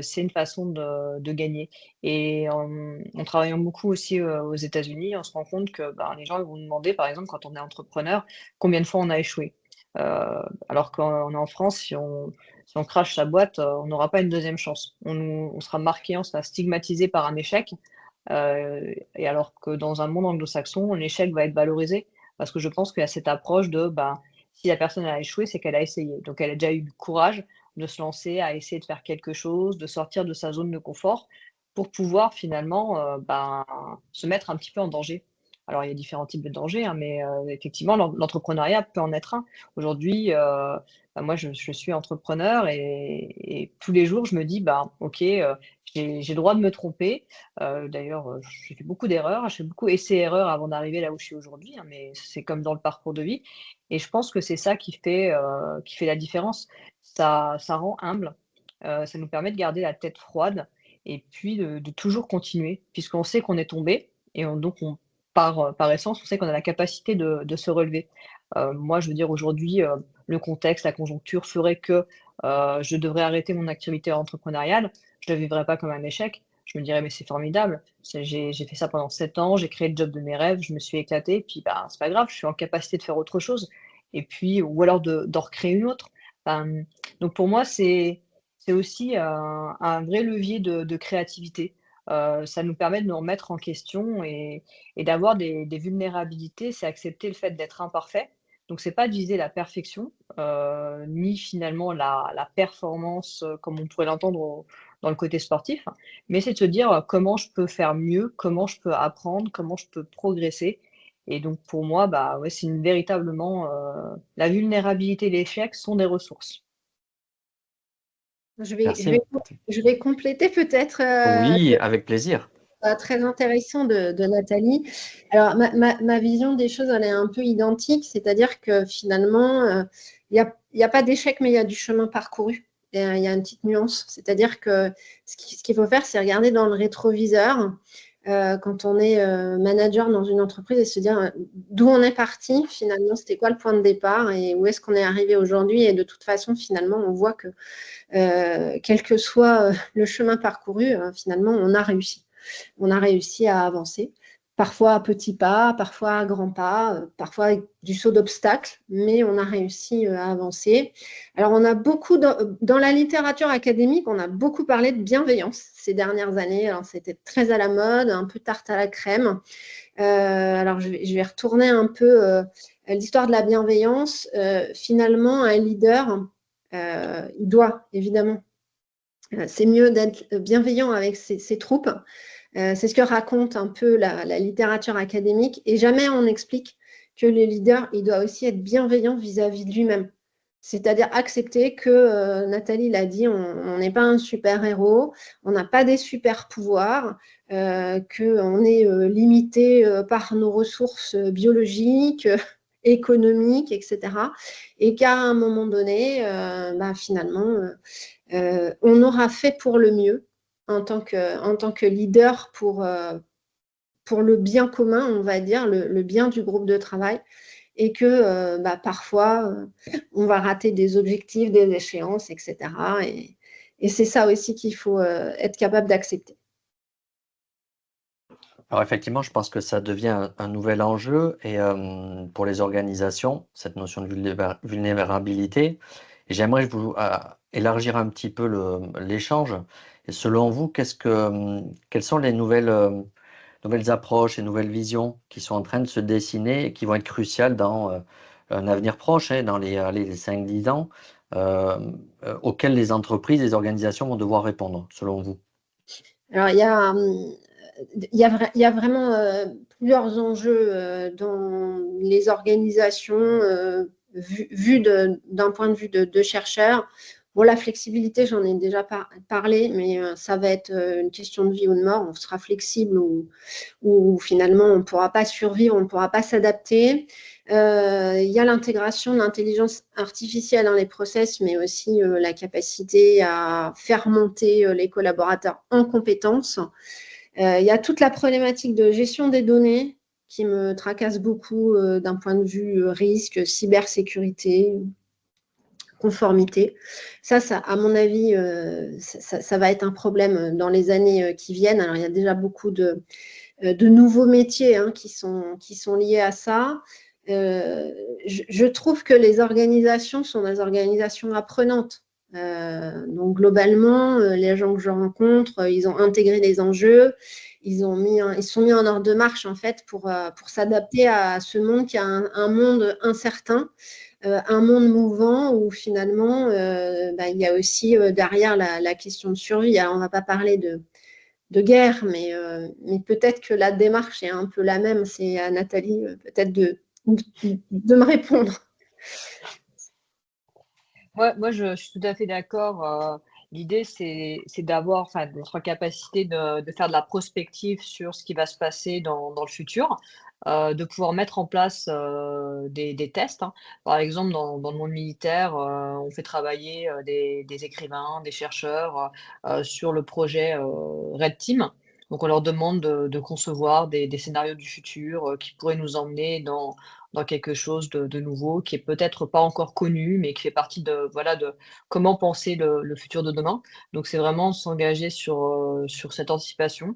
c'est une façon de gagner. Et en travaillant beaucoup aussi, aux États-Unis, on se rend compte que, les gens ils vont nous demander, par exemple, quand on est entrepreneur, combien de fois on a échoué? Heu, alors qu'en en France, si on crache sa boîte, on n'aura pas une deuxième chance. On sera marqué, on sera stigmatisé par un échec, et alors que dans un monde anglo-saxon, l'échec va être valorisé. Parce que je pense qu'il y a cette approche de, si la personne a échoué, c'est qu'elle a essayé. Donc elle a déjà eu le courage de se lancer, à essayer de faire quelque chose, de sortir de sa zone de confort pour pouvoir finalement, se mettre un petit peu en danger. Alors, il y a différents types de dangers, hein, mais effectivement, l'entrepreneuriat peut en être un. Aujourd'hui, bah, moi, je suis entrepreneur et tous les jours, je me dis: «Bah, OK, j'ai le droit de me tromper». D'ailleurs, j'ai fait beaucoup d'erreurs, j'ai fait beaucoup essais-erreurs avant d'arriver là où je suis aujourd'hui, hein, mais c'est comme dans le parcours de vie et je pense que c'est ça qui fait la différence. Ça rend humble, ça nous permet de garder la tête froide et puis de toujours continuer puisqu'on sait qu'on est tombé et donc par essence, on sait qu'on a la capacité de se relever. Moi, je veux dire aujourd'hui, le contexte, la conjoncture ferait que, je devrais arrêter mon activité entrepreneuriale. Je ne le vivrais pas comme un échec. Je me dirais: «Mais c'est formidable, j'ai fait ça pendant 7 ans, j'ai créé le job de mes rêves, je me suis éclatée, puis, bah, c'est pas grave, je suis en capacité de faire autre chose» et puis ou alors d'en recréer une autre. Hem, donc pour moi, c'est aussi un vrai levier de créativité. Ça nous permet de nous remettre en question et d'avoir des vulnérabilités. C'est accepter le fait d'être imparfait. Donc c'est pas de viser la perfection, ni finalement la performance, comme on pourrait l'entendre dans le côté sportif, hein, mais c'est de se dire, «Comment je peux faire mieux? Comment je peux apprendre? Comment je peux progresser?» et donc pour moi, bah, ouais, c'est une véritablement, la vulnérabilité et l'échec sont des ressources. Je vais, je Merci. vais, je vais compléter peut-être Oui, avec plaisir. très intéressant de Nathalie. Alors, ma vision des choses, elle est un peu identique, c'est-à-dire que finalement, il y a pas d'échec, mais il y a du chemin parcouru. Et, il y a une petite nuance, c'est-à-dire que ce qu'il faut faire, c'est regarder dans le rétroviseur quand on est manager dans une entreprise et se dire d'où on est parti, finalement, c'était quoi le point de départ et où est-ce qu'on est arrivé aujourd'hui. Et de toute façon, finalement, on voit que quel que soit le chemin parcouru, finalement, on a réussi. On a réussi à avancer, parfois à petits pas, parfois à grands pas, parfois avec du saut d'obstacle, mais on a réussi à avancer. Alors, on a beaucoup, dans la littérature académique, on a beaucoup parlé de bienveillance ces dernières années. Alors, c'était très à la mode, un peu tarte à la crème. Alors, je vais retourner un peu l'histoire de la bienveillance. Finalement, un leader, il doit, évidemment, c'est mieux d'être bienveillant avec ses troupes. C'est ce que raconte un peu la littérature académique. Et jamais on explique que le leader, il doit aussi être bienveillant vis-à-vis de lui-même. C'est-à-dire accepter que, Nathalie l'a dit, on n'est pas un super-héros, on n'a pas des super-pouvoirs, qu'on est limité par nos ressources biologiques, économiques, etc. Et qu'à un moment donné, finalement, on aura fait pour le mieux en tant que leader pour le bien commun, on va dire, le bien du groupe de travail, et que parfois, on va rater des objectifs, des échéances, etc. Et c'est ça aussi qu'il faut être capable d'accepter. Alors effectivement, je pense que ça devient un nouvel enjeu et pour les organisations, cette notion de vulnérabilité. Et j'aimerais vous élargir un petit peu l'échange. Et selon vous, quelles sont les nouvelles approches et nouvelles visions qui sont en train de se dessiner et qui vont être cruciales dans un avenir proche, hein, dans les 5-10 ans, euh, auxquelles les entreprises, les organisations vont devoir répondre, selon vous? Alors, il y a vraiment plusieurs enjeux dans les organisations vu d'un point de vue de chercheurs. Bon, la flexibilité, j'en ai déjà parlé, mais ça va être une question de vie ou de mort. On sera flexible ou finalement on ne pourra pas survivre, on ne pourra pas s'adapter. Il y a l'intégration de l'intelligence artificielle dans les process, mais aussi la capacité à faire monter les collaborateurs en compétences. Il y a toute la problématique de gestion des données qui me tracasse beaucoup d'un point de vue risque, cybersécurité, conformité. Ça, à mon avis, ça va être un problème dans les années qui viennent. Alors, il y a déjà beaucoup de nouveaux métiers qui sont liés à ça. Je trouve que les organisations sont des organisations apprenantes. Donc globalement, les gens que je rencontre, ils ont intégré les enjeux, ils sont mis en ordre de marche en fait pour s'adapter à ce monde qui est un monde incertain, un monde mouvant où finalement il y a aussi derrière la question de survie. Alors on ne va pas parler de guerre, mais peut-être que la démarche est un peu la même. C'est à Nathalie peut-être de me répondre. Moi, je suis tout à fait d'accord. L'idée, c'est d'avoir, enfin, d'être en capacité de faire de la prospective sur ce qui va se passer dans le futur, de pouvoir mettre en place des tests, hein. Par exemple, dans le monde militaire, on fait travailler des écrivains, des chercheurs sur le projet Red Team. Donc, on leur demande de concevoir des scénarios du futur qui pourraient nous emmener dans quelque chose de nouveau qui est peut-être pas encore connu, mais qui fait partie de, voilà, de comment penser le futur de demain. Donc, c'est vraiment s'engager sur cette anticipation.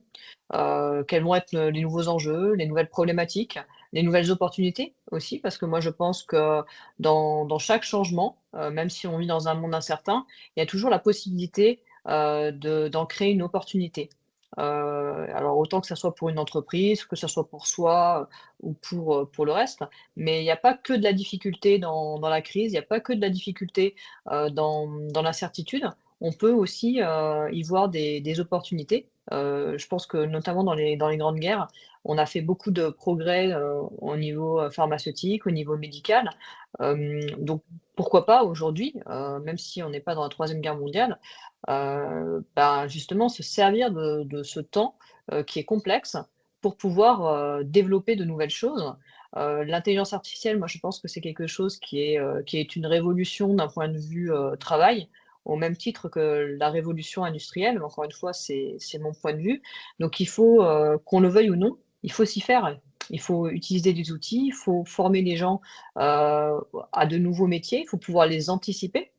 Quels vont être les nouveaux enjeux, les nouvelles problématiques, les nouvelles opportunités aussi, parce que moi, je pense que dans chaque changement, même si on vit dans un monde incertain, il y a toujours la possibilité d'en créer une opportunité. Alors autant que ça soit pour une entreprise, que ça soit pour soi ou pour le reste, mais il n'y a pas que de la difficulté dans la crise, il n'y a pas que de la difficulté dans l'incertitude. On peut aussi y voir des opportunités. Je pense que notamment dans les grandes guerres, on a fait beaucoup de progrès au niveau pharmaceutique, au niveau médical. Donc pourquoi pas aujourd'hui, même si on n'est pas dans la Troisième Guerre mondiale, ben, justement se servir de ce temps qui est complexe pour pouvoir développer de nouvelles choses. L'intelligence artificielle, moi, je pense que c'est quelque chose qui est une révolution d'un point de vue travail, au même titre que la révolution industrielle. Mais encore une fois, c'est mon point de vue. Donc, il faut, qu'on le veuille ou non, il faut s'y faire. Il faut utiliser des outils, il faut former les gens à de nouveaux métiers, il faut pouvoir les anticiper.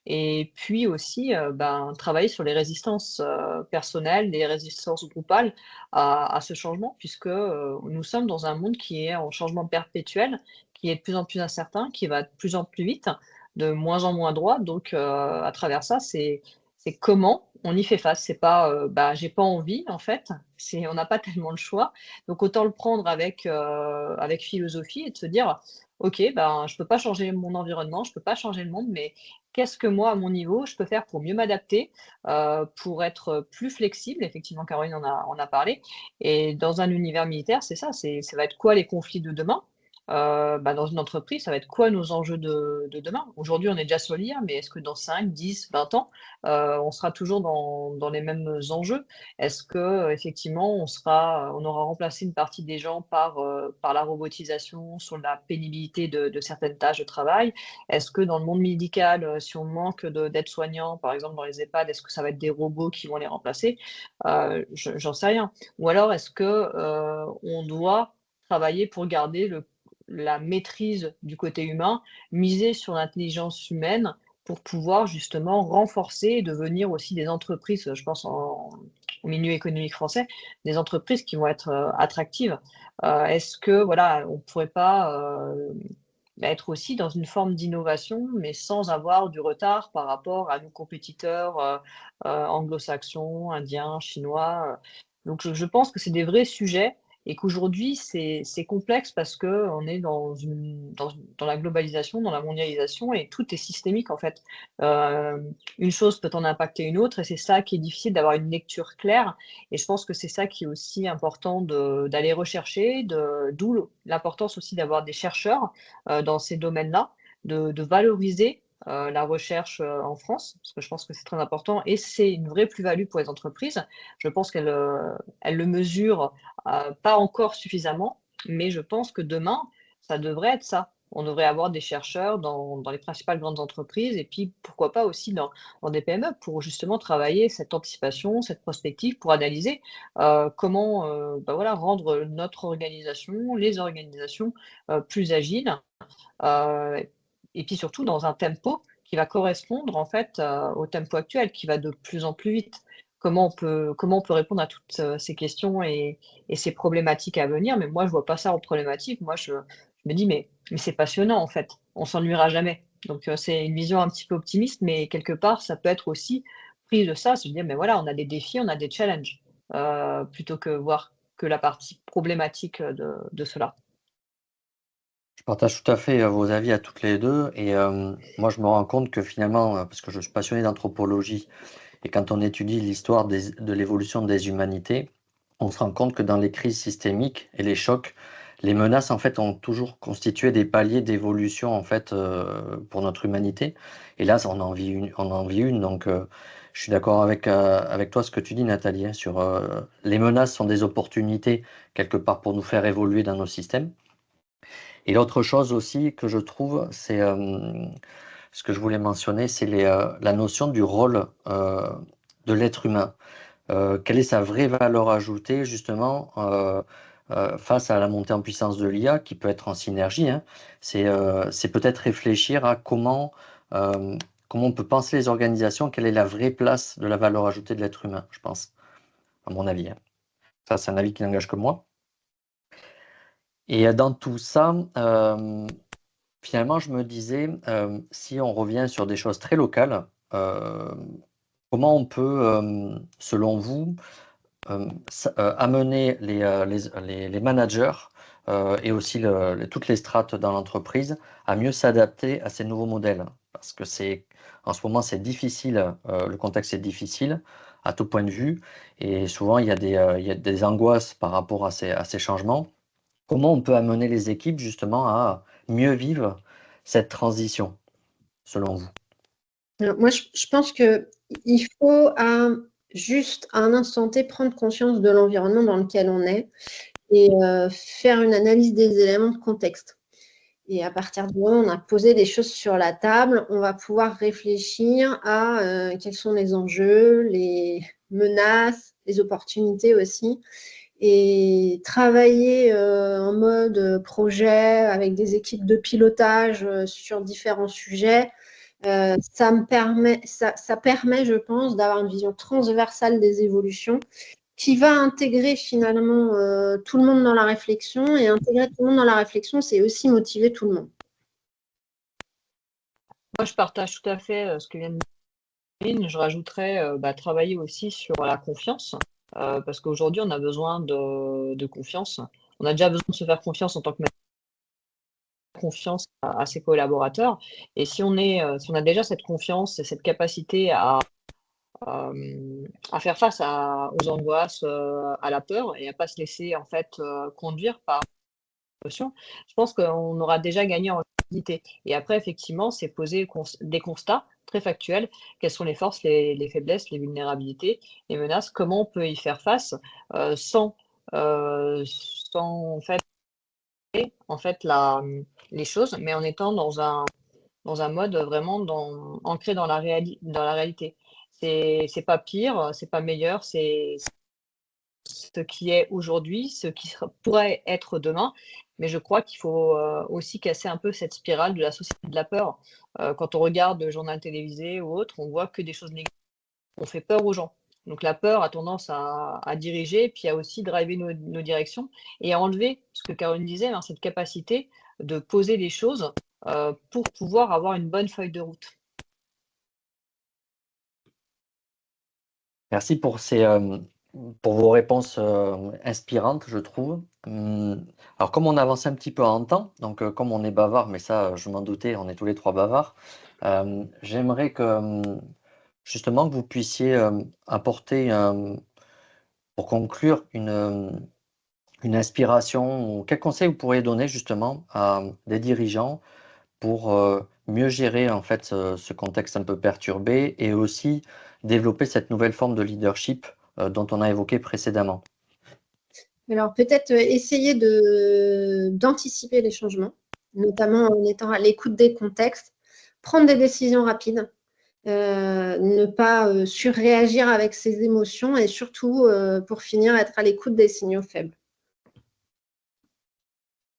Et puis aussi, ben, travailler sur les résistances personnelles, les résistances groupales à ce changement, puisque nous sommes dans un monde qui est en changement perpétuel, qui est de plus en plus incertain, qui va de plus en plus vite, de moins en moins droit. Donc, à travers ça, c'est comment on y fait face. C'est pas, bah, j'ai pas envie, en fait. On n'a pas tellement le choix. Donc, autant le prendre avec philosophie et de se dire, OK, ben, je peux pas changer mon environnement, je peux pas changer le monde, mais qu'est-ce que moi, à mon niveau, je peux faire pour mieux m'adapter, pour être plus flexible? Effectivement, Caroline en a parlé. Et dans un univers militaire, c'est ça, ça va être quoi les conflits de demain? Bah, dans une entreprise, ça va être quoi nos enjeux de demain? Aujourd'hui, on est déjà sur l'IA, mais est-ce que dans 5, 10, 20 ans, on sera toujours dans les mêmes enjeux? Est-ce que effectivement, on aura remplacé une partie des gens par la robotisation sur la pénibilité de certaines tâches de travail? Est-ce que dans le monde médical, si on manque d'aides-soignants, par exemple dans les EHPAD, est-ce que ça va être des robots qui vont les remplacer? J'en sais rien. Ou alors est-ce que on doit travailler pour garder la maîtrise du côté humain, miser sur l'intelligence humaine pour pouvoir justement renforcer et devenir aussi des entreprises, je pense au milieu économique français, des entreprises qui vont être attractives. Est-ce que voilà, on pourrait pas être aussi dans une forme d'innovation, mais sans avoir du retard par rapport à nos compétiteurs anglo-saxons, indiens, chinois. Donc je pense que c'est des vrais sujets et qu'aujourd'hui c'est complexe parce que on est dans la globalisation, dans la mondialisation et tout est systémique en fait. Euh, une chose peut en impacter une autre et c'est ça qui est difficile d'avoir une lecture claire et je pense que c'est ça qui est aussi important d'aller rechercher, d'où l'importance aussi d'avoir des chercheurs dans ces domaines-là, de valoriser la recherche en France, parce que je pense que c'est très important et c'est une vraie plus-value pour les entreprises. Je pense qu'elles le mesurent pas encore suffisamment, mais je pense que demain, ça devrait être ça. On devrait avoir des chercheurs dans les principales grandes entreprises et puis pourquoi pas aussi dans des PME pour justement travailler cette anticipation, cette prospective, pour analyser comment bah voilà, rendre notre organisation, les organisations plus agiles euh, et puis surtout dans un tempo qui va correspondre en fait au tempo actuel, qui va de plus en plus vite. Comment on peut répondre à toutes ces questions et ces problématiques à venir? Mais moi, je vois pas ça en problématique. Moi, je me dis, mais c'est passionnant en fait. On s'ennuiera jamais. Donc, c'est une vision un petit peu optimiste, mais quelque part, ça peut être aussi pris de ça, se dire, mais voilà, on a des défis, on a des challenges, plutôt que voir que la partie problématique de cela. Je partage tout à fait vos avis à toutes les deux et moi je me rends compte que finalement, parce que je suis passionné d'anthropologie Et quand on étudie l'histoire de l'évolution des humanités, on se rend compte que dans les crises systémiques et les chocs, les menaces en fait ont toujours constitué des paliers d'évolution en fait pour notre humanité. Et là, on en vit une, on en vit une. Donc, je suis d'accord avec toi ce que tu dis, Nathalie, hein, sur les menaces sont des opportunités quelque part pour nous faire évoluer dans nos systèmes. Et l'autre chose aussi que je trouve, c'est ce que je voulais mentionner, c'est la notion du rôle de l'être humain. Quelle est sa vraie valeur ajoutée justement face à la montée en puissance de l'IA qui peut être en synergie, hein. C'est peut-être réfléchir à euh, comment on peut penser les organisations, quelle est la vraie place de la valeur ajoutée de l'être humain, je pense, à mon avis, hein. Ça, c'est un avis qui n'engage que moi. Et dans tout ça, finalement, je me disais, si on revient sur des choses très locales, comment on peut, selon vous, amener les managers et aussi toutes les strates dans l'entreprise à mieux s'adapter à ces nouveaux modèles. Parce que en ce moment, c'est difficile, le contexte est difficile à tout point de vue, et souvent, il y a des angoisses par rapport à ces changements. Comment on peut amener les équipes justement à mieux vivre cette transition, selon vous? Alors, moi, je pense qu'il faut juste à un instant T prendre conscience de l'environnement dans lequel on est et faire une analyse des éléments de contexte. Et à partir du moment où on a posé des choses sur la table, on va pouvoir réfléchir à quels sont les enjeux, les menaces, les opportunités aussi, et travailler en mode projet avec des équipes de pilotage sur différents sujets. Ça permet, je pense, d'avoir une vision transversale des évolutions qui va intégrer finalement tout le monde dans la réflexion. Et intégrer tout le monde dans la réflexion, c'est aussi motiver tout le monde. Moi, je partage tout à fait ce que vient de dire Céline. Je rajouterais travailler aussi sur la confiance, parce qu'aujourd'hui, on a besoin de confiance. On a déjà besoin de se faire confiance en tant que confiance à ses collaborateurs. Et si on a déjà cette confiance et cette capacité à faire face aux angoisses, à la peur et à pas se laisser en fait conduire par l'émotion, je pense qu'on aura déjà gagné en rapidité. Et après, effectivement, c'est poser des constats très factuels. Quelles sont les forces, les faiblesses, les vulnérabilités, les menaces? Comment on peut y faire face sans en fait les choses, mais en étant dans un mode vraiment ancré dans la réalité. C'est pas pire, c'est pas meilleur, c'est ce qui est aujourd'hui, ce qui pourrait être demain. Mais je crois qu'il faut aussi casser un peu cette spirale de la société de la peur. Quand on regarde le journal télévisé ou autre, on voit que des choses négatives. On fait peur aux gens. Donc la peur a tendance à diriger, puis à aussi driver nos directions et à enlever, ce que Caroline disait, hein, cette capacité de poser les choses pour pouvoir avoir une bonne feuille de route. Merci pour vos réponses inspirantes, je trouve. Alors, comme on avance un petit peu en temps, donc comme on est bavard, mais ça, je m'en doutais, on est tous les trois bavards, j'aimerais justement que vous puissiez apporter, pour conclure, une inspiration, ou quel conseil vous pourriez donner justement à des dirigeants pour mieux gérer en fait ce contexte un peu perturbé et aussi développer cette nouvelle forme de leadership dont on a évoqué précédemment. Alors peut-être essayer d'anticiper les changements, notamment en étant à l'écoute des contextes, prendre des décisions rapides, ne pas surréagir avec ses émotions et surtout, pour finir, être à l'écoute des signaux faibles.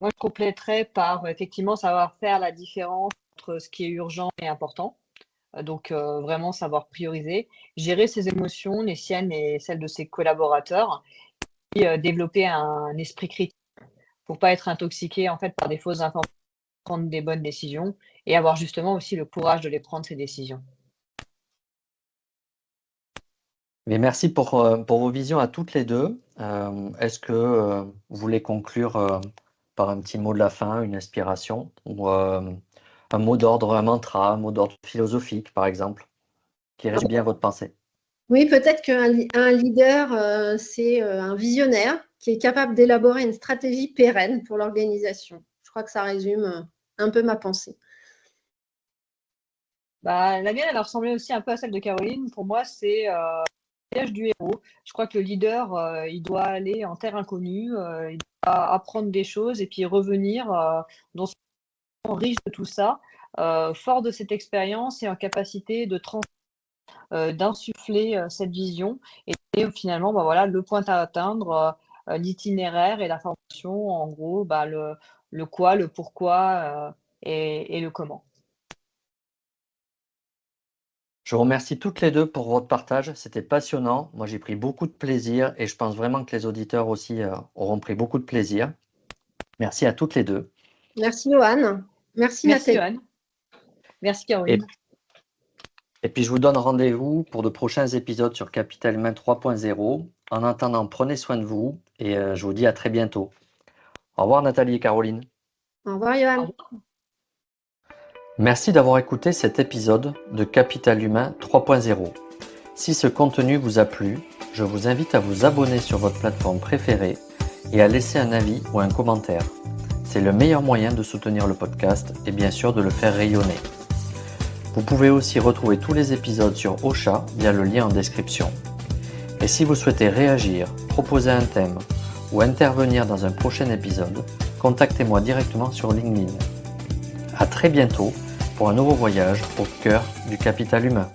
Moi, je compléterais par effectivement savoir faire la différence entre ce qui est urgent et important. Donc, vraiment savoir prioriser, gérer ses émotions, les siennes et celles de ses collaborateurs, et développer un esprit critique pour pas être intoxiqué en fait par des fausses informations, prendre des bonnes décisions et avoir justement aussi le courage de les prendre ces décisions. Mais merci pour vos visions à toutes les deux. Est-ce que vous voulez conclure par un petit mot de la fin, une inspiration ou un mot d'ordre, un mantra, un mot d'ordre philosophique par exemple, qui résume bien votre pensée? Oui, peut-être qu'un leader, c'est un visionnaire qui est capable d'élaborer une stratégie pérenne pour l'organisation. Je crois que ça résume un peu ma pensée. Bah, la mienne, elle ressemblait aussi un peu à celle de Caroline. Pour moi, c'est le voyage du héros. Je crois que le leader, il doit aller en terre inconnue, il doit apprendre des choses et puis revenir dans son riche de tout ça, fort de cette expérience et en capacité d'insuffler cette vision. Et finalement, bah, voilà, le point à atteindre, l'itinéraire et la formation, en gros, bah, le quoi, le pourquoi et le comment. Je vous remercie toutes les deux pour votre partage, c'était passionnant. Moi, j'ai pris beaucoup de plaisir et je pense vraiment que les auditeurs aussi auront pris beaucoup de plaisir. Merci à toutes les deux. Merci Johan. Merci Merci, Nathalie. Johan. Merci, Et, Caroline. et puis, je vous donne rendez-vous pour de prochains épisodes sur Capital Humain 3.0. En attendant, prenez soin de vous et je vous dis à très bientôt. Au revoir Nathalie et Caroline. Au revoir Au Johan. revoir. Merci d'avoir écouté cet épisode de Capital Humain 3.0. Si ce contenu vous a plu, je vous invite à vous abonner sur votre plateforme préférée et à laisser un avis ou un commentaire. C'est le meilleur moyen de soutenir le podcast et bien sûr de le faire rayonner. Vous pouvez aussi retrouver tous les épisodes sur Ocha via le lien en description. Et si vous souhaitez réagir, proposer un thème ou intervenir dans un prochain épisode, contactez-moi directement sur LinkedIn. À très bientôt pour un nouveau voyage au cœur du capital humain.